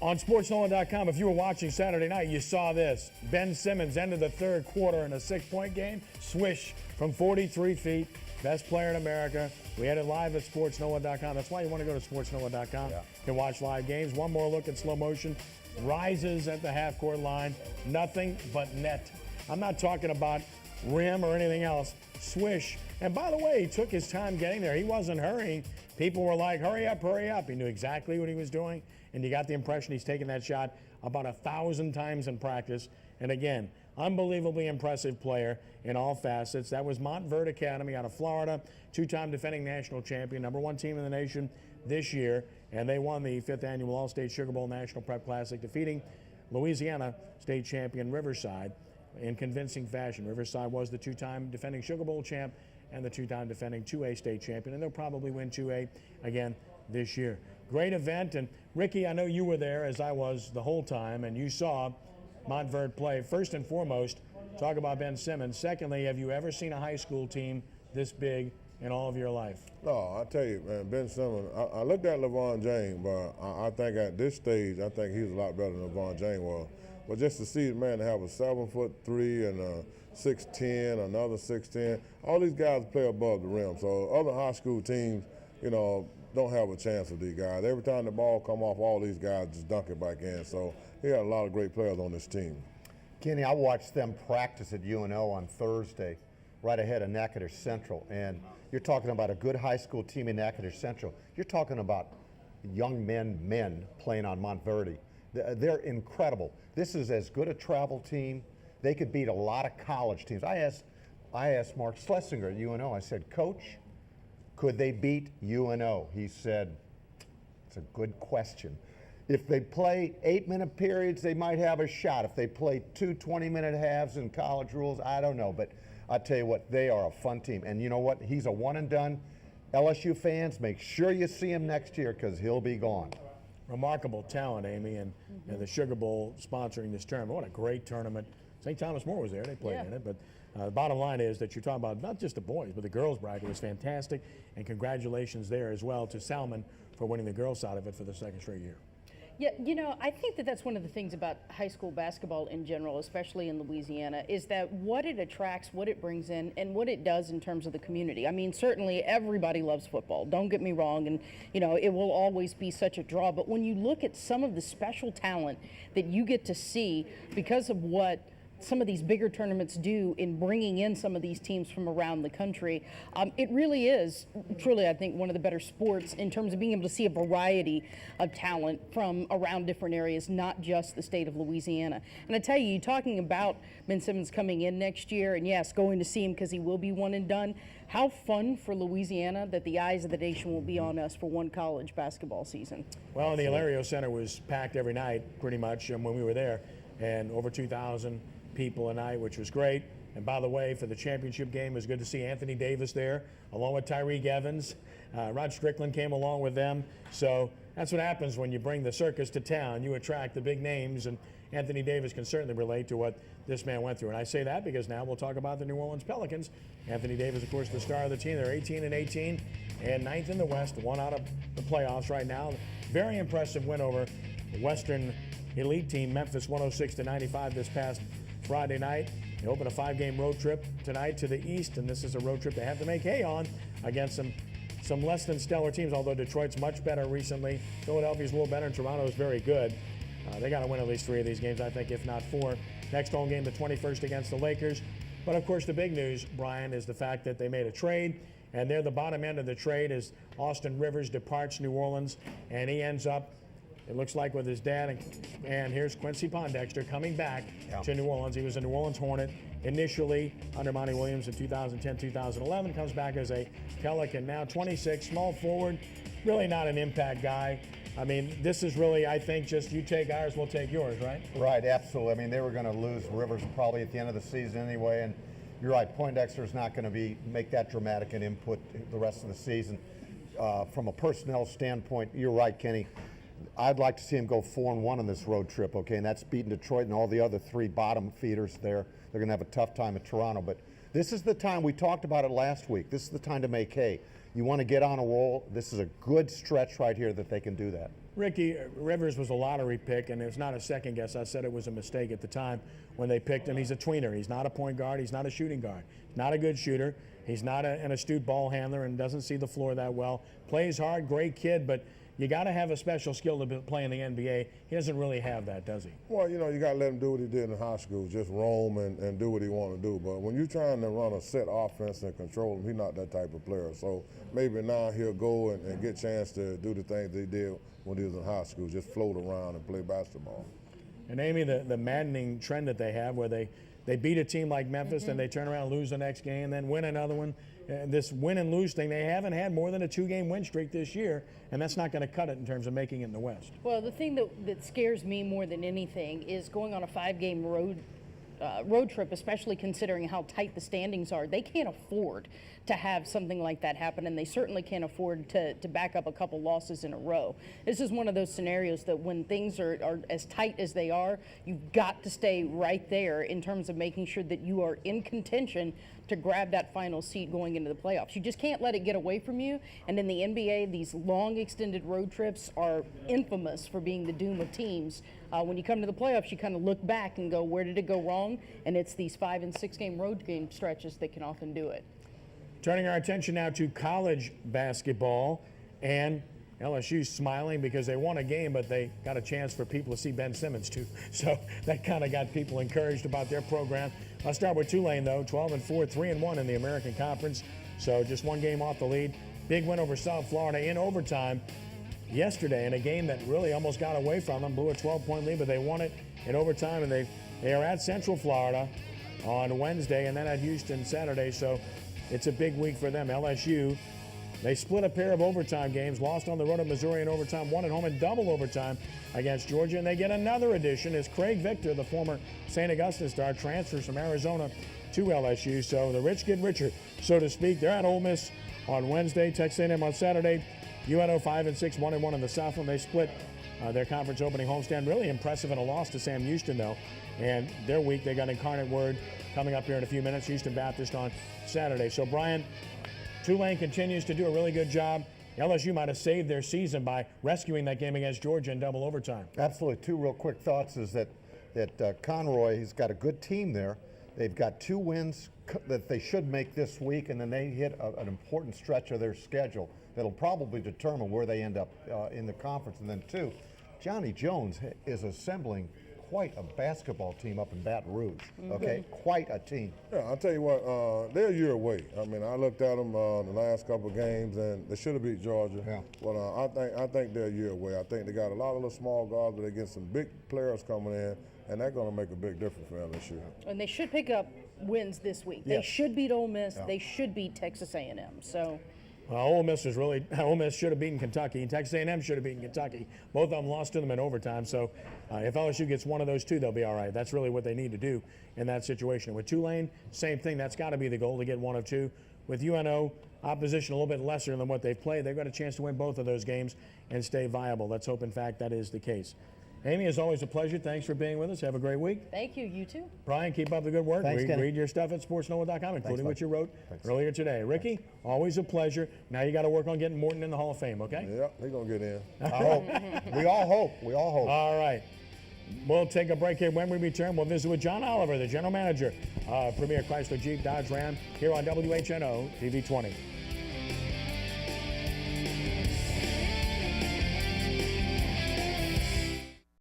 On sportsNOLAtv, if you were watching Saturday night, you saw this. Ben Simmons ended the third quarter in a 6-point game. Swish from 43 feet. Best player in America. We had it live at sportsNOLA.com. That's why you want to go to sportsNOLA.com. You can watch live games. One more look in slow motion. Rises at the half-court line. Nothing but net. I'm not talking about rim or anything else. Swish. And by the way, he took his time getting there. He wasn't hurrying. People were like, hurry up, hurry up. He knew exactly what he was doing. And you got the impression he's taken that shot about 1,000 times in practice. And again, unbelievably impressive player in all facets. That was Montverde Academy out of Florida, two-time defending national champion, #1 team in the nation this year. And they won the 5th annual All-State Sugar Bowl National Prep Classic, defeating Louisiana state champion Riverside in convincing fashion. Riverside was the two-time defending Sugar Bowl champ and the two-time defending 2A state champion, and they'll probably win 2A again this year. Great event, and Ricky, I know you were there as I was the whole time, and you saw Montverde play. First and foremost, talk about Ben Simmons. Secondly, have you ever seen a high school team this big in all of your life? No, I tell you, man, Ben Simmons, I looked at LeVon James, but I think at this stage, I think he's a lot better than LeVon James was. But just to see the man to have a 7'3" and a 6'10", another 6'10", all these guys play above the rim. So other high school teams, you know, don't have a chance with these guys. Every time the ball come off, all these guys just dunk it back in. So he got a lot of great players on this team. Kenny, I watched them practice at UNO on Thursday, right ahead of Natchitoches Central. And you're talking about a good high school team in Natchitoches Central. You're talking about young men playing on Montverde. They're incredible. This is as good a travel team. They could beat a lot of college teams. I asked Mark Schlesinger at UNO, I said, Coach, could they beat UNO? He said, it's a good question. If they play 8-minute periods, they might have a shot. If they play 2 20-minute halves in college rules, I don't know. But I tell you what, they are a fun team. And you know what? He's a one and done. LSU fans, make sure you see him next year because he'll be gone. Remarkable talent, Amy, and the Sugar Bowl sponsoring this tournament. What a great tournament. St. Thomas More was there. They played in it. But the bottom line is that you're talking about not just the boys, but the girls' bracket was fantastic. And congratulations there as well to Salmon for winning the girls' side of it for the 2nd straight year. Yeah, you know, I think that that's one of the things about high school basketball in general, especially in Louisiana, is that what it attracts, what it brings in, and what it does in terms of the community. I mean, certainly everybody loves football, don't get me wrong, and, you know, it will always be such a draw. But when you look at some of the special talent that you get to see because of what some of these bigger tournaments do in bringing in some of these teams from around the country, it really is truly, I think, one of the better sports in terms of being able to see a variety of talent from around different areas, not just the state of Louisiana. And I tell you, talking about Ben Simmons coming in next year, and yes, going to see him because he will be one and done, how fun for Louisiana that the eyes of the nation will be on us for one college basketball season. Well, the Hilario Center was packed every night pretty much when we were there, and over 2,000 people a night, which was great. And by the way, for the championship game, it was good to see Anthony Davis there, along with Tyreek Evans. Rod Strickland came along with them. So that's what happens when you bring the circus to town. You attract the big names, and Anthony Davis can certainly relate to what this man went through. And I say that because now we'll talk about the New Orleans Pelicans. Anthony Davis, of course, the star of the team. They're 18-18 and 9th in the West, one out of the playoffs right now. Very impressive win over the Western Elite team, Memphis 106-95 this past Friday night. They open a 5-game road trip tonight to the East, and this is a road trip they have to make hay on against some less than stellar teams, although Detroit's much better recently. Philadelphia's a little better, and Toronto is very good. They got to win at least 3 of these games, I think, if not 4. Next home game, the 21st against the Lakers. But, of course, the big news, Brian, is the fact that they made a trade, and they're the bottom end of the trade as Austin Rivers departs New Orleans, and he ends up, it looks like, with his dad, and here's Quincy Pondexter coming back to New Orleans. He was a New Orleans Hornet initially under Monty Williams in 2010-2011, comes back as a Pelican, now 26, small forward, really not an impact guy. I mean, this is really, I think, just you take ours, we'll take yours, right? Right, absolutely. I mean, they were going to lose Rivers probably at the end of the season anyway, and you're right, Poindexter's not going to make that dramatic an input the rest of the season. From a personnel standpoint, you're right, Kenny. I'd like to see him go 4-1 on this road trip, okay? And that's beating Detroit and all the other 3 bottom feeders there. They're going to have a tough time at Toronto. But this is the time, we talked about it last week, this is the time to make hay. You want to get on a roll. This is a good stretch right here that they can do that. Ricky, Rivers was a lottery pick, and it's not a second guess. I said it was a mistake at the time when they picked him. He's a tweener. He's not a point guard. He's not a shooting guard. He's not a good shooter. He's not an astute ball handler and doesn't see the floor that well. Plays hard, great kid, but you got to have a special skill to play in the NBA. He doesn't really have that, does he? Well, you know, you got to let him do what he did in high school, just roam and do what he want to do. But when you're trying to run a set offense and control him, he's not that type of player. So maybe now he'll go and get a chance to do the things they did when he was in high school, just float around and play basketball. And Amy, the maddening trend that they have where they beat a team like Memphis and they turn around, lose the next game, then win another one. This win and lose thing, they haven't had more than a 2-game win streak this year, and that's not going to cut it in terms of making it in the West. Well, the thing that scares me more than anything is going on a 5-game road trip, especially considering how tight the standings are. They can't afford to have something like that happen, and they certainly can't afford to back up a couple losses in a row. This is one of those scenarios that when things are as tight as they are, you've got to stay right there in terms of making sure that you are in contention to grab that final seed going into the playoffs. You just can't let it get away from you. And in the NBA, these long extended road trips are infamous for being the doom of teams. When you come to the playoffs, you kind of look back and go, where did it go wrong? And it's these 5- and 6-game road game stretches that can often do it. Turning our attention now to college basketball, and LSU's smiling because they won a game, but they got a chance for people to see Ben Simmons too. So that kind of got people encouraged about their program. I'll start with Tulane though, 12-4, 3-1 in the American Conference. So just 1 game off the lead. Big win over South Florida in overtime yesterday in a game that really almost got away from them. Blew a 12-point lead, but they won it in overtime, and they are at Central Florida on Wednesday and then at Houston Saturday. So it's a big week for them. LSU, they split a pair of overtime games, lost on the road at Missouri in overtime, won at home in double overtime against Georgia, and they get another addition as Craig Victor, the former St. Augustine star, transfers from Arizona to LSU. So the rich get richer, so to speak. They're at Ole Miss on Wednesday, Texas A&M on Saturday. UNO 5-6, 1-1 in the Southland. They split their conference opening homestand. Really impressive in a loss to Sam Houston, though. And their week, they got Incarnate Word coming up here in a few minutes. Houston Baptist on Saturday. So, Brian, Tulane continues to do a really good job. LSU might have saved their season by rescuing that game against Georgia in double overtime. Absolutely. 2 real quick thoughts is that Conroy, he's got a good team there. They've got 2 wins that they should make this week, and then they hit an important stretch of their schedule that'll probably determine where they end up in the conference. And then 2, Johnny Jones is assembling quite a basketball team up in Baton Rouge. Okay, quite a team. Yeah, I'll tell you what, they're a year away. I mean, I looked at them the last couple of games, and they should have beat Georgia. Yeah. But I think they're a year away. I think they got a lot of little small guards, but they get some big players coming in, and that's going to make a big difference for LSU. And they should pick up wins this week. They Yes. should beat Ole Miss. They should beat Texas A&M. So. Ole Miss should have beaten Kentucky, and Texas A&M should have beaten Kentucky. Both of them lost to them in overtime. So if LSU gets one of those 2, they'll be all right. That's really what they need to do in that situation. With Tulane, same thing. That's got to be the goal, to get 1 of 2. With UNO, opposition a little bit lesser than what they've played. They've got a chance to win both of those games and stay viable. Let's hope, in fact, that is the case. Amy, it's always a pleasure. Thanks for being with us. Have a great week. Thank you. You too. Brian, keep up the good work. Thanks, Kenny. Read your stuff at sportsNOLA.com, including what you wrote Thanks. earlier today. Ricky, always a pleasure. Now you got to work on getting Morton in the Hall of Fame, okay? Yeah, they're going to get in. I hope. We all hope. We all hope. All right. We'll take a break here. When we return, we'll visit with John Oliver, the general manager of Premier Chrysler Jeep Dodge Ram, here on WHNO TV 20.